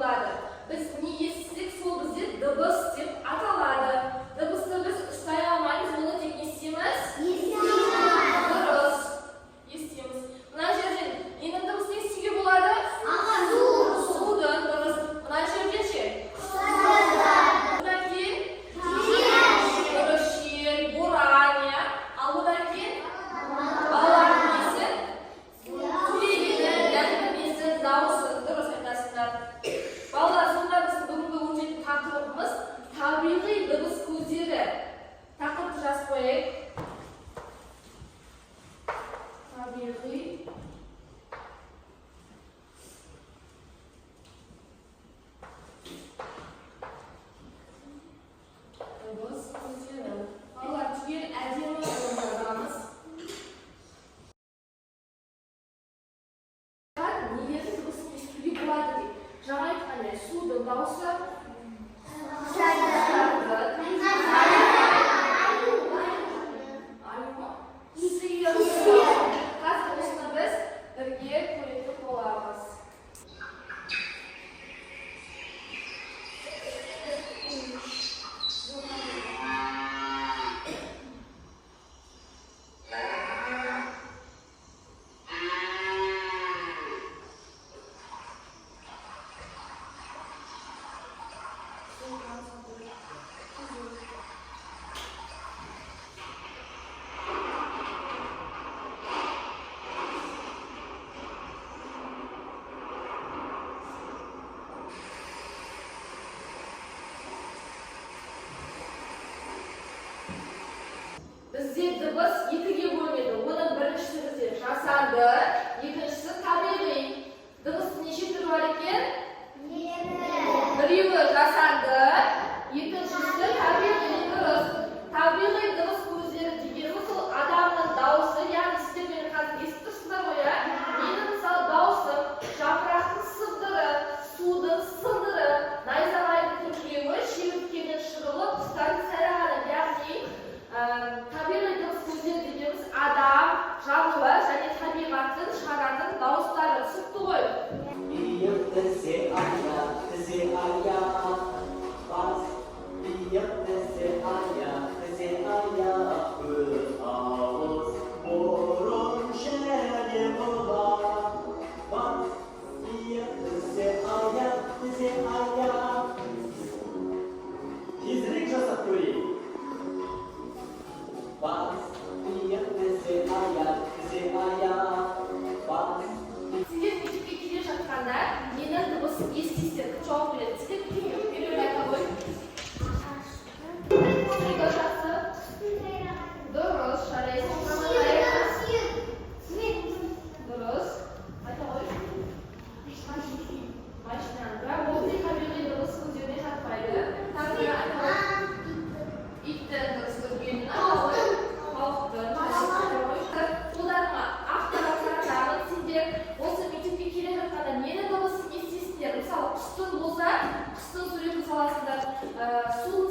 болады. Біз не естісек, сол бізде дыбыс деп аталады. Дыбысты біз ұстай алмаймыз, оны тек не істейміз? Дұрыс. Естиміз. Мына жерден ненің дыбысын естуге болады? Судың дұрыс. Мына жерден ше? Бұдан кейін? Дұрыс, жел, боран, иә. Ал бұдан кейін? Балалардың несі? Сөйлегені, яғни несі, дауысы. Дұрыс айтасыңдар. Балалар, сонда біздің бүгінгі өтетін тақырыбымыз табиғи дыбыс көздері. Тақырыпты жазып қояйық. Табиғи дыбыс көздері. Балалар, түгел әдемі жазамыз. Нелердің дыбысын естуге болады дейді. Жаңа айтқандай, судың дауысы, қазір осыны біз бірге көретін боламыз. Бізде дыбыс екіге бөлінеді. Оның біріншісі бізде жасанды, екіншісі табиғи. Дыбыстың неше түрі бар екен? Біреуі жасанды, екіншісі табиғи. Дұрыс. Табиғи дыбыс көздері дегеніміз ол адамның дауысы, яғни сіздер мені қазір естіп тұрсыздар ғой, иә? Менің мысалы дауысым, жапырақтың сыбдыры, судың сылдыры, найзағайдың күркіреуі, шегірткенің шырылы, құстардың сайрағаны, яғни табиғи дыбыс көздері дегеніміз адам, жануар және табиғаттың шығаратын дауыстары. Түсінікті ғой? Тезірек жасап көрейік. Сіздер мектепке келе жатқанда ненің дыбысын естисіздер? Кім жауап береді? Сіздер біреуін айта ғой. Сүйегі жақсы. Дұрыс, жарайсың. Дұрыс. Айта ғой. Машина. Бірақ ол тек табиғи дыбыс көздеріне жатпайды. Тағы да айта ғой. Иттің дыбыс көргенін айта ғой. Балықтың. Қолдарыңа ақпараттарын сендер осы мектепке келе жатқанда ненің дыбысын естисіңдер? Мысалы, құстың болса, құстың суретін саласыңдар. Су